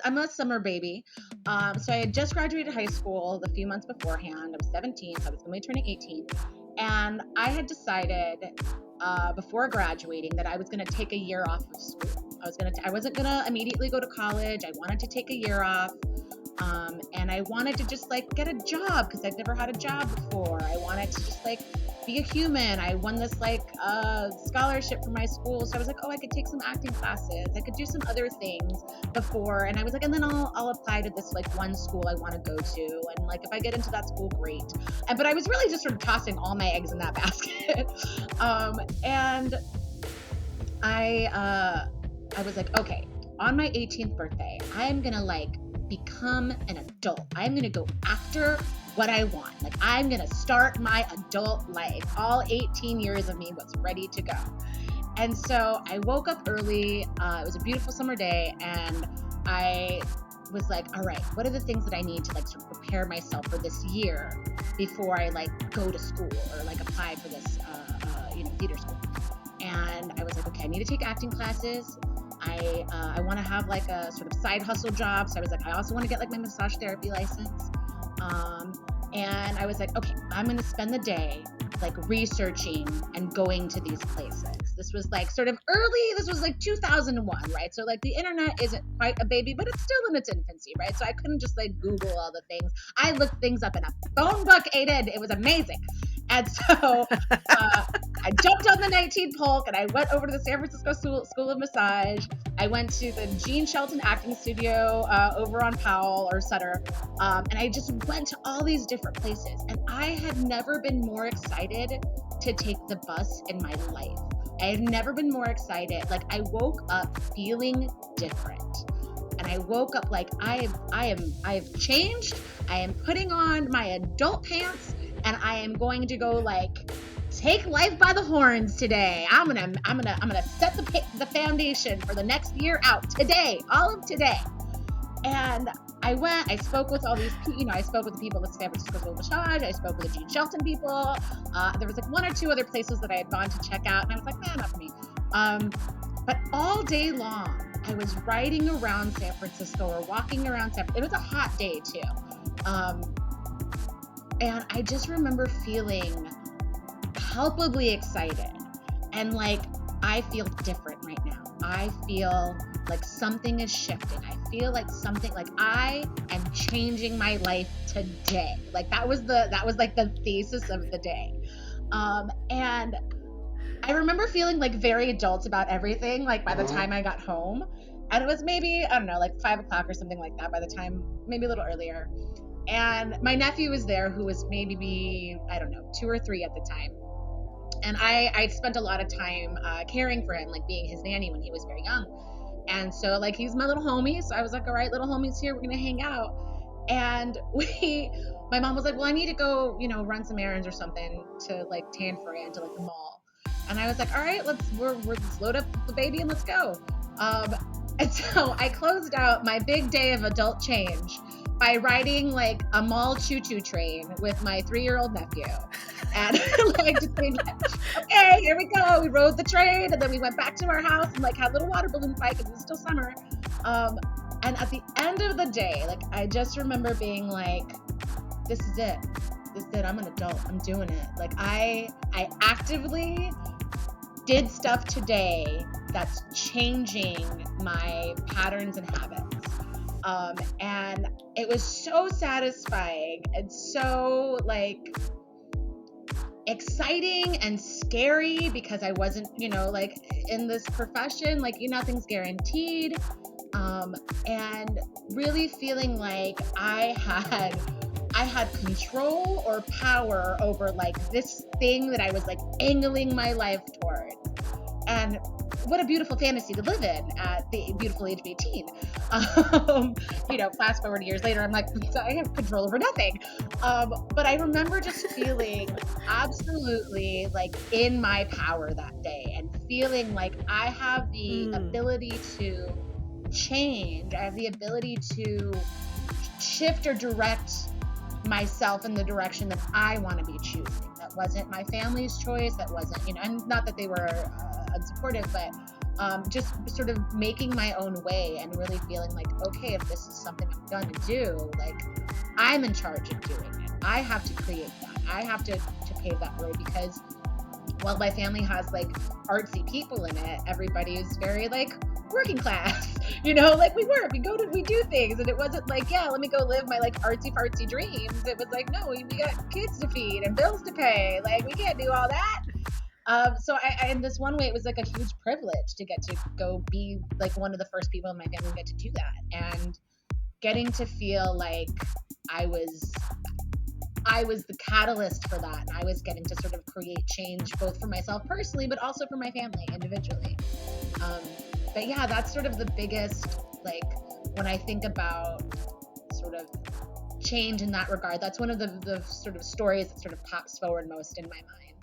I'm a summer baby. So I had just graduated high school the few months beforehand. I was 17, so I was going to be turning 18. And I had decided before graduating that I was going to take a year off of school. I wasn't going to immediately go to college. I wanted to take a year off. And I wanted to just like get a job because I'd never had a job before. I wanted to just like be a human. I won this like scholarship from my school. So I was like, oh, I could take some acting classes. I could do some other things before. And I was like, and then I'll apply to this like one school I want to go to. And like, if I get into that school, great. But I was really just sort of tossing all my eggs in that basket. And I was like, okay, on my 18th birthday, I'm going to like become an adult. I'm going to go after what I want. Like I'm going to start my adult life. All 18 years of me was ready to go. And so I woke up early. It was a beautiful summer day. And I was like, all right, what are the things that I need to like sort of prepare myself for this year before I like go to school or like apply for this, theater school. And I was like, okay, I need to take acting classes. I want to have like a sort of side hustle job. So I was like, I also want to get like my massage therapy license. And I was like, okay, I'm going to spend the day like researching and going to these places. This was like sort of early, this was like 2001, right? So like the internet isn't quite a baby, but it's still in its infancy, right? So I couldn't just like Google all the things. I looked things up in a phone book, Aiden. It was amazing. And so I jumped on the 19 Polk and I went over to the San Francisco School of Massage. I went to the Gene Shelton acting studio over on Powell or Sutter. And I just went to all these different places. And I had never been more excited to take the bus in my life. I had never been more excited. Like I woke up feeling different. And I woke up like I've changed. I am putting on my adult pants and I am going to go like take life by the horns today. I'm gonna set the foundation for the next year out today, all of today. And I spoke with all these, I spoke with the people at San Francisco School of Massage. I spoke with the Gene Shelton people. There was like one or two other places that I had gone to check out, and I was like, not for me. But all day long, I was riding around San Francisco or walking around San Francisco. It was a hot day too. And I just remember feeling palpably excited and like, I feel different right now. I feel like something is shifting. I feel like something, like I am changing my life today. Like that was like the thesis of the day. And I remember feeling like very adult about everything, like by the time I got home. And it was maybe, I don't know, like 5 o'clock or something like that by the time, maybe a little earlier. And my nephew was there who was maybe, I don't know, 2 or 3 at the time. And I spent a lot of time caring for him, like being his nanny when he was very young. And so like, he's my little homie. So I was like, all right, little homie's here. We're going to hang out. And my mom was like, well, I need to go, run some errands or something to like Tanforan, to like the mall. And I was like, all right, let's load up the baby and let's go. And so I closed out my big day of adult change by riding like a mall choo-choo train with my 3-year-old nephew. And like just being like, okay, here we go. We rode the train and then we went back to our house and like had a little water balloon fight because it was still summer. And at the end of the day, like I just remember being like, this is it. I'm an adult. I'm doing it. Like I actively did stuff today that's changing my patterns and habits. And it was so satisfying and so like exciting and scary because I wasn't, like in this profession, like nothing's guaranteed. And really feeling like I had control or power over like this thing that I was like angling my life toward. And what a beautiful fantasy to live in at the beautiful age of 18. Fast forward years later, I'm like, I have control over nothing. But I remember just feeling absolutely like in my power that day and feeling like I have the ability to change. I have the ability to shift or direct myself in the direction that I want to be choosing. That wasn't my family's choice. That wasn't, and not that they were unsupportive, but just sort of making my own way and really feeling like, okay, if this is something I'm gonna do, like I'm in charge of doing it. I have to create that. I have to pave that road, because while my family has like artsy people in it, everybody is very like working class, like we work, we do things. And it wasn't like, yeah, let me go live my like artsy fartsy dreams. It was like, no, we got kids to feed and bills to pay. Like we can't do all that. So I, in this one way, it was like a huge privilege to get to go be like one of the first people in my family to get to do that, and getting to feel like I was the catalyst for that, and I was getting to sort of create change both for myself personally, but also for my family individually. But yeah, that's sort of the biggest, like when I think about sort of change in that regard, that's one of the sort of stories that sort of pops forward most in my mind.